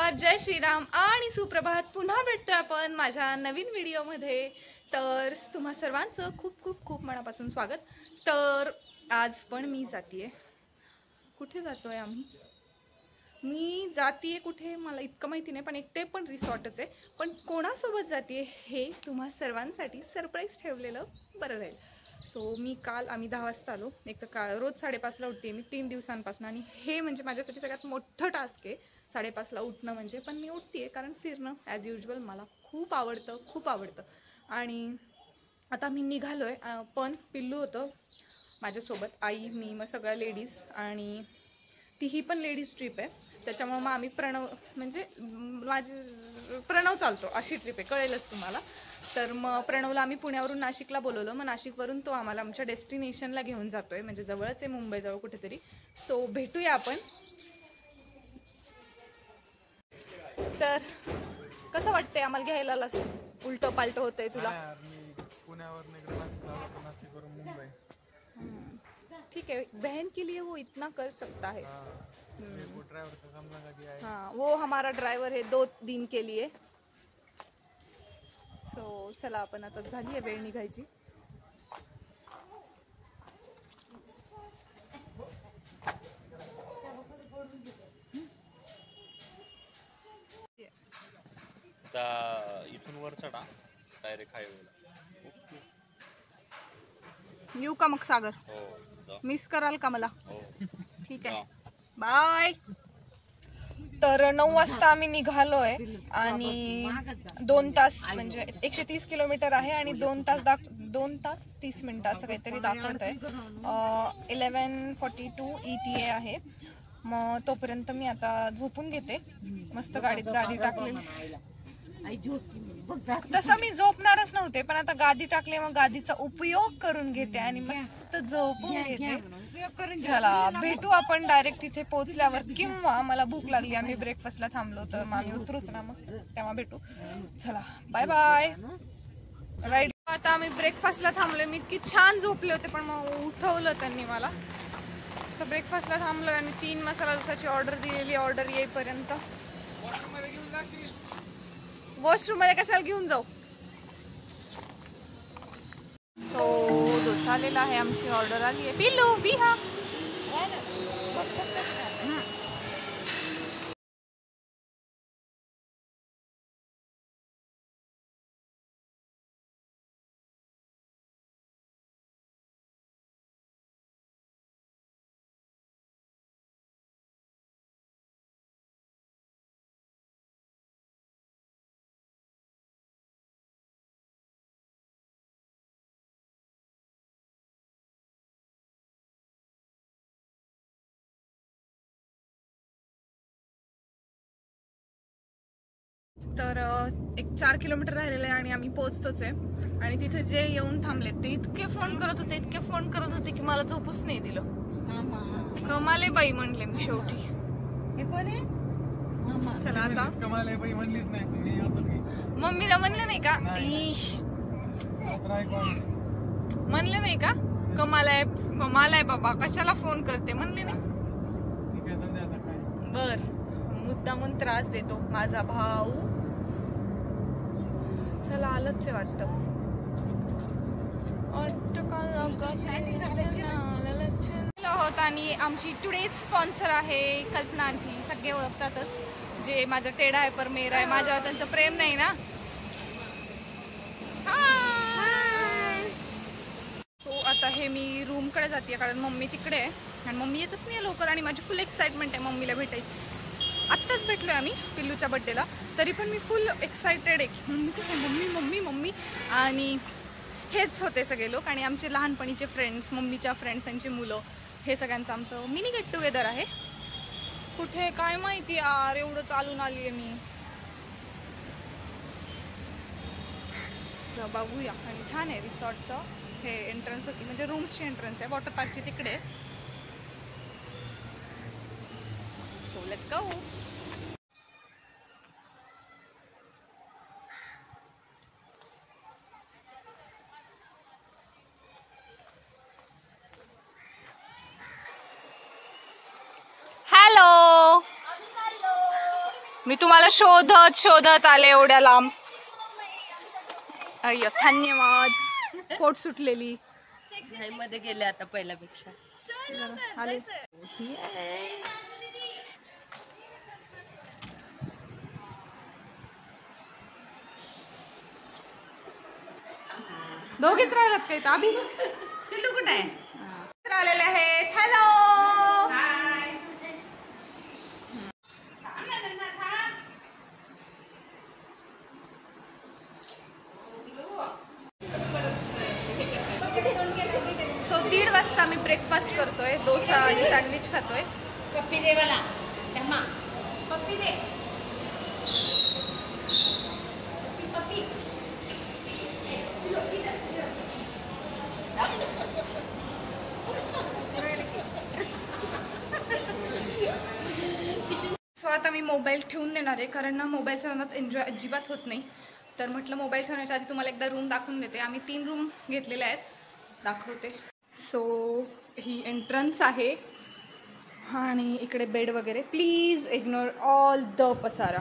नमस्कार, जय श्रीराम आणि सुप्रभात. पुन्हा भेटतोय आपण माझ्या नवीन व्हिडिओमध्ये. तर तुम्हा सर्वांचं खूप खूप खूप मनापासून स्वागत. तर आज पण मी जातीये. कुठे जातोय आम्ही? मी जातीये कुठे मला इतकं माहिती नाही, पण एक ते पण रिसॉर्टच आहे. पण कोणासोबत जातीये हे तुम्हा सर्वांसाठी सरप्राईज ठेवलेलं बरं राहील. सो आम्ही 10 वाजता आलो. एक तर रोज 5:30ला उठते मी 3 दिवसांपासून, आणि हे म्हणजे माझ्यासाठी सगळ्यात मोठं टास्क आहे 5:30ला उठणं म्हणजे. पण मी उठते कारण फिरणं ॲज युजल मला खूप आवडतं. आणि आता आम्ही निघालोय. पण पिल्लू होतं माझ्यासोबत, आई मी मग सगळ्या लेडीज, आणि तीही पण लेडीज ट्रिप आहे. त्याच्यामुळे मग आम्ही प्रणव चालतो अशी ट्रिप आहे, कळेलच तुम्हाला. तर मग प्रणवला आम्ही पुण्यावरून नाशिकला बोलवलं. मग नाशिकवरून तो आम्हाला आमच्या डेस्टिनेशनला घेऊन जातोय, म्हणजे जवळच आहे, मुंबईजवळ कुठेतरी. सो भेटूया आपण. तर कसं वाटतंय आम्हाला घ्यायला? उलटं पालटं होतंय तुला? मुंबई ठीक है, बहन के लिए वो इतना कर सकता है. वो ड्राइवर का काम लगा दिया है. हाँ, वो हमारा ड्राइवर है 2 दिन के लिए. सो चला, आपण आता झाली आहे वेळ निघायची. इथून वर चढा डायरेक्ट हायवेला. येऊ का मग सागर? हो, मिस कराल का मला? हो. ठीक आहे, बाय. तर 9 वाजता आम्ही निघालोय आणि 2 तास म्हणजे 130 किलोमीटर आहे, आणि 2 तास 30 मिनिटं असं काहीतरी दाखवत आहे. 11:42 ETA आहे. मग तोपर्यंत मी आता झोपून घेते. मस्त गाडी टाकलेली. तसं मी झोपणारच नव्हते, पण आता गादी टाकले, मग गादीचा उपयोग करून घेते आणि मस्त झोपून घेते. चला भेटू आपण डायरेक्ट तिथे पोहोचल्यावर, किंवा मला भूक लागली, आम्ही ब्रेकफास्टला थांबलो तर मग आम्ही उतरूच ना, मग तेव्हा भेटू. चला बाय बाय. राईट, आता आम्ही ब्रेकफास्टला थांबलोय. मी इतकी छान झोपले होते, पण मग उठवलं त्यांनी मला. तर ब्रेकफास्टला थांबलोय आणि 3 मसाला डोसाची ऑर्डर दिलेली. ऑर्डर येईपर्यंत वॉशरूम मध्ये कशाला घेऊन जाऊ. सो डोसा आलेला आहे, आमची ऑर्डर आली आहे. पिल्लू विहा. तर 4 किलोमीटर राहिलेलं आहे आणि आम्ही पोहोचतोच आहे. आणि तिथे जे येऊन थांबले ते इतके फोन करत होते की मला झोपूच नाही दिलं. कमाले बाई म्हणले मी शेवटी. चला आता कमाले बाई म्हणलीच नाही. मम्मीला म्हणलं नाही का? म्हणलं नाही का कमाल आहे बाबा, कशाला फोन करते म्हणले नाही. बर, मुद्दामून त्रास देतो माझा भाऊ. चला आलंच आहे वाटतं. होत. आणि आमची टुडेज स्पॉन्सर आहे कल्पना आंटी. सगळे ओळखतातच, जे माझं टेढा आहे पर मेरा आहे. माझ्यावर त्यांचं प्रेम नाही ना. सो आता हे मी रूमकडे जाते, कारण मम्मी तिकडे आहे आणि मम्मी येतच नाही लवकर. आणि माझी फुल एक्साइटमेंट आहे मम्मीला भेटायची. आत्ताच भेटलोय आम्ही पिल्लूच्या बड्डेला, तरी पण मी फुल एक्सायटेड आहे की मम्मी कुठे, मम्मी. आणि हेच होते सगळे लोक, आणि आमचे लहानपणीचे फ्रेंड्स, मम्मीच्या फ्रेंड्स, त्यांची मुलं, हे सगळ्यांचं आमचं मिनी गेट टुगेदर आहे. कुठे काय माहिती यार, एवढं चालून आली आहे मी. बघूया. आणि छान आहे रिसॉर्टचं हे एंट्रन्स होती, म्हणजे रूम्सची एंट्रन्स आहे. वॉटर पार्कची तिकडे. So let's go. हॅलो, मी तुम्हाला शोधत शोधत आले एवढ्या लांब. अय्यो धन्यवाद. पोट सुटलेली मध्ये गेले आता पहिल्यापेक्षा. आले. दोघेच राहिलात काही ताबी पिल्लू कुठे आहे? आलेले आहेत. हॅलो सो 1:30 वाजता मी ब्रेकफास्ट करतोय. डोसा आणि सँडविच खातोय. पप्पी दे मला. टम्मा पप्पी दे. पप्पी सो आता मी मोबाईल ठेवून देणार आहे कारण ना मोबाईलच्या नादात एन्जॉय अजिबात होत नाही. तर म्हटलं मोबाईल ठेवण्याच्या आधी तुम्हाला एकदा रूम दाखवून देते. आम्ही 3 रूम घेतलेल्या आहेत. दाखवते. सो ही एंट्रन्स आहे आणि इकडे बेड वगैरे. प्लीज इग्नोर ऑल द पसारा.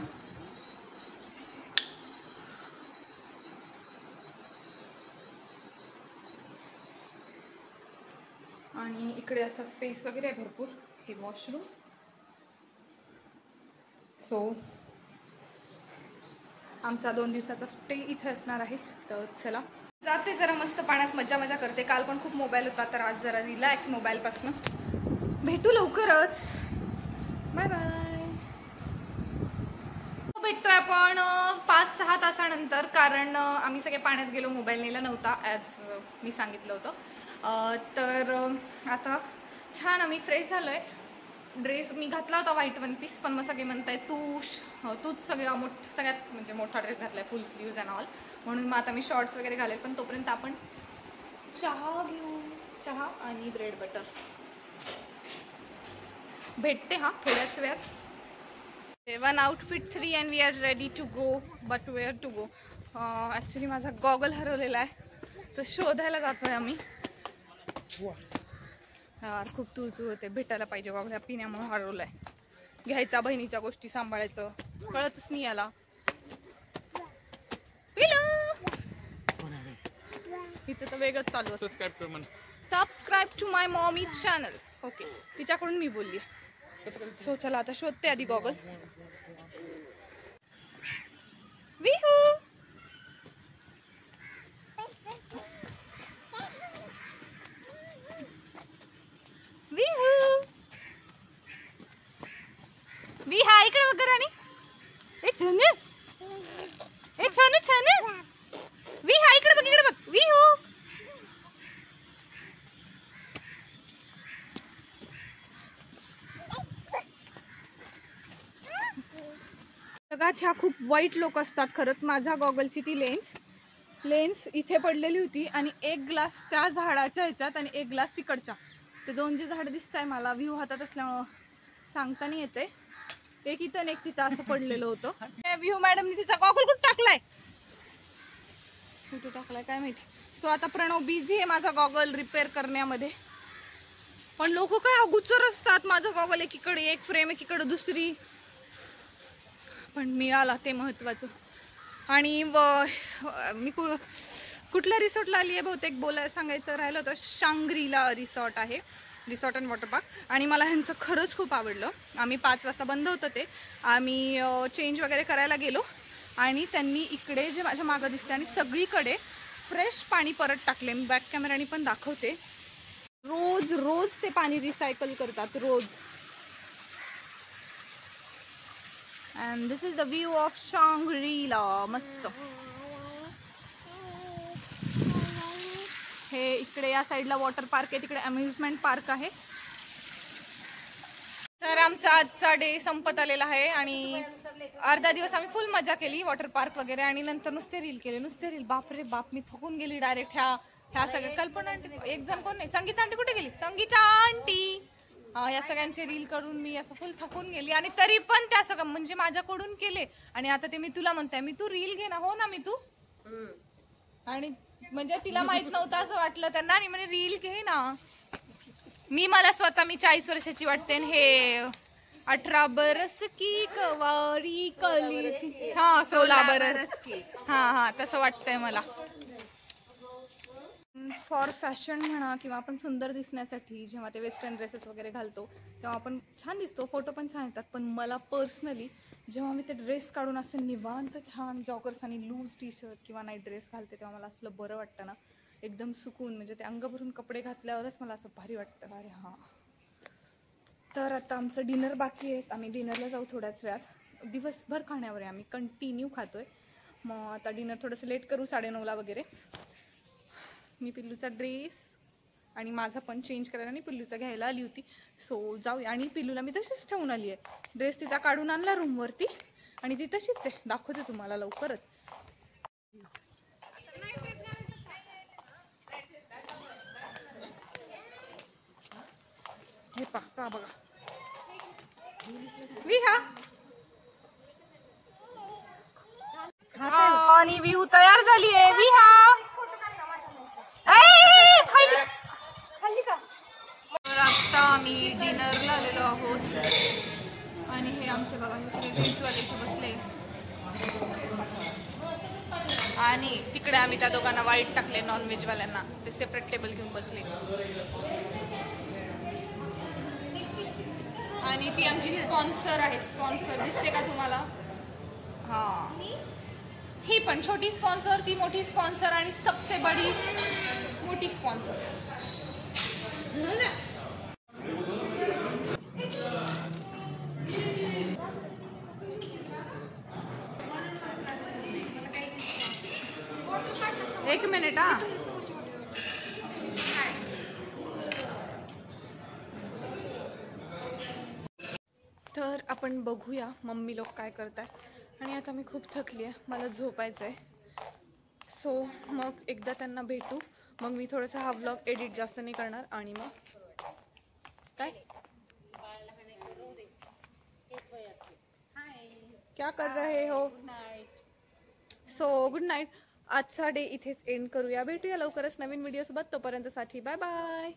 आणि इकडे असा स्पेस वगैरे आहे भरपूर. हे वॉशरूम. सो आमचा 2 दिवसाचा स्टे इथे असणार आहे. तर चला जाते जरा मस्त पाण्यात मजा करते. काल पण खूप मोबाईल होता तर आज जरा रिलॅक्स मोबाईलपासून. भेटू लवकरच. Bye bye. भेटतोय आपण 5-6 तासानंतर कारण आम्ही सगळे पाण्यात गेलो. मोबाईल नेला नव्हता ॲज मी सांगितलं होतं. तर आता छान आम्ही फ्रेश झालोय. ड्रेस मी घातला होता व्हाईट 1 पीस पण मग सगळे म्हणताय तूच सगळ्यात म्हणजे मोठा ड्रेस घातलाय फुल स्लीव्ज अँड ऑल. म्हणून मग आता मी शॉर्ट्स वगैरे घालेल. पण तोपर्यंत आपण चहा घेऊ. चहा आणि ब्रेड बटर भेटते हा थोड्याच वेळात. 1 outfit 3 and we are ready to go. But where to go. Actually माझा गॉगल हरवलेला आहे तो शोधायला जातोय आम्ही. यार खूप तूळ होते. भेटायला पाहिजे गॉगल. ह्या पिण्यामुळे हरवलाय. घ्यायचा बहिणीच्या गोष्टी सांभाळायचं कळतच नाही याला. हिचं तर वेगळंच चालू असतं. Subscribe to my mommy channel. Okay तिच्याकडून मी बोलली. सो चला आता शोधते आधी गॉगल. विहू विहा इकडे बघ राणी. ए छान विहा इकडे बघ विहू. जगात ह्या खूप वाईट लोक असतात खरंच. माझ्या गॉगलची ती लेन्स इथे पडलेली होती आणि एक ग्लास त्या झाडाच्या ह्याच्यात आणि एक ग्लास तिकडच्या. ते 2 जे झाड दिसत आहे मला व्ह्यू हातात असल्यामुळं सांगता नाही येते. एक इथं एक तिथं असं पडलेलं होतं. व्ह्यू मॅडमनी तिचा गॉगल कुठं टाकलाय काय माहिती. सो आता प्रणव बिझी आहे माझा गॉगल रिपेअर करण्यामध्ये. पण लोक काय अगोदर असतात. माझा गॉगल एकीकडे एक फ्रेम एकीकडे दुसरी. पण मिळाला ते महत्वाचं. आणि मी कुठल्या रिसॉर्टला आली आहे बहुतेक सांगायचं राहिलं होतं. शांग्रीला रिसॉर्ट आहे. Resort and water park. आणि मला ह्यांचं खरंच खूप आवडलं. आम्ही 5 वाजता बंद होतं ते. आम्ही चेंज वगैरे करायला गेलो आणि त्यांनी इकडे जे माझ्या मागं दिसते आणि सगळीकडे फ्रेश पाणी परत टाकले. मी बॅक कॅमेराने पण दाखवते. रोज ते पाणी रिसायकल करतात रोज. And this is the view of Shangrila. मस्त. हे इकडे या साईडला वॉटर पार्क आहे. तिकडे अम्युजमेंट पार्क आहे. तर आमचा आजचा डे संपत आलेला आहे आणि अर्धा दिवस आम्ही फुल मजा केली वॉटर पार्क वगैरे. आणि नंतर नुसते रील केले. बापरे बाप मी थकून गेली डायरेक्ट. ह्या सगळ्या कल्पना आंटी एक जण कोण नाही. संगीता आंटी कुठे गेली? संगीता आंटी. या सगळ्यांचे रील करून मी असं फुल थकून गेली. आणि तरी पण त्या सगळं म्हणजे माझ्याकडून केले. आणि आता ते मी तुला म्हणताय मी तू रील घे ना. हो ना मी तू. आणि म्हणजे तिला माहित नव्हतं असं वाटलं त्यांना. आणि म्हणे रील घे ना. मला स्वतः मी 40 वर्षाची वाटते. हे 18 बरस की कवारी कली हा 16 बरस हा तसं वाटतंय मला. फॉर फॅशन म्हणा किंवा आपण सुंदर दिसण्यासाठी जेव्हा ते वेस्टर्न ड्रेसेस वगैरे घालतो तेव्हा आपण छान दिसतो, फोटो पण छान येतात. पण मला पर्सनली जेव्हा मी ते ड्रेस काढून असं निवांत छान जॉगर्स आणि लूज टी शर्ट किंवा नाईट ड्रेस घालते तेव्हा मला असलं बरं वाटतं ना, एकदम सुकून. म्हणजे ते अंग भरून कपडे घातल्यावरच मला असं भारी वाटतं. अरे हां, तर आता आमचं डिनर बाकी आहे. आम्ही डिनरला जाऊ थोड्याच वेळात. दिवसभर खाण्यावर आहे, आम्ही कंटिन्यू खातोय. मग आता डिनर थोडंसं लेट करू 9:30ला वगैरे. मी पिल्लूचा ड्रेस आणि माझा पण चेंज करायला आणि पिल्लूचा घ्यायला आली होती. सो जाऊया. आणि पिल्लूला मी तशीच ठेवून आली आहे. ड्रेस तिचा काढून आणला रूमवरती आणि ती तशीच आहे. दाखवते तुम्हाला लवकरच. हे पहा बघा, विहा आणि विहू तयार झाली आहे. विहा तर आता आम्ही डिनरला आलेलो आहोत आणि हे आमचे बघा हे सगळे व्हेजवाले इथे बसले आणि तिकडे आम्ही त्या दोघांना वाईट टाकले, नॉनव्हेजवाल्यांना. ते सेपरेट टेबल घेऊन बसले. आणि ती आमची स्पॉन्सर आहे. स्पॉन्सर दिसते का तुम्हाला? हां, ही पण छोटी स्पॉन्सर, ती मोठी स्पॉन्सर आणि सबसे बडी मोठी स्पॉन्सर. एक मिनिट हा. तर आपण बघूया मम्मी लोक काय करताय. आणि आता मी खूप थकली आहे, मला झोपायचं आहे. सो मग एकदा त्यांना भेटू. मग मी थोडासा हा व्लॉग एडिट जास्त नाही करणार. आणि मग काय क्या कर रहे हो? So good night. आजचा डे इथेच एंड करूया. भेटूया लवकरच नवीन व्हिडिओ सोबत. तोपर्यंत साठी बाय बाय.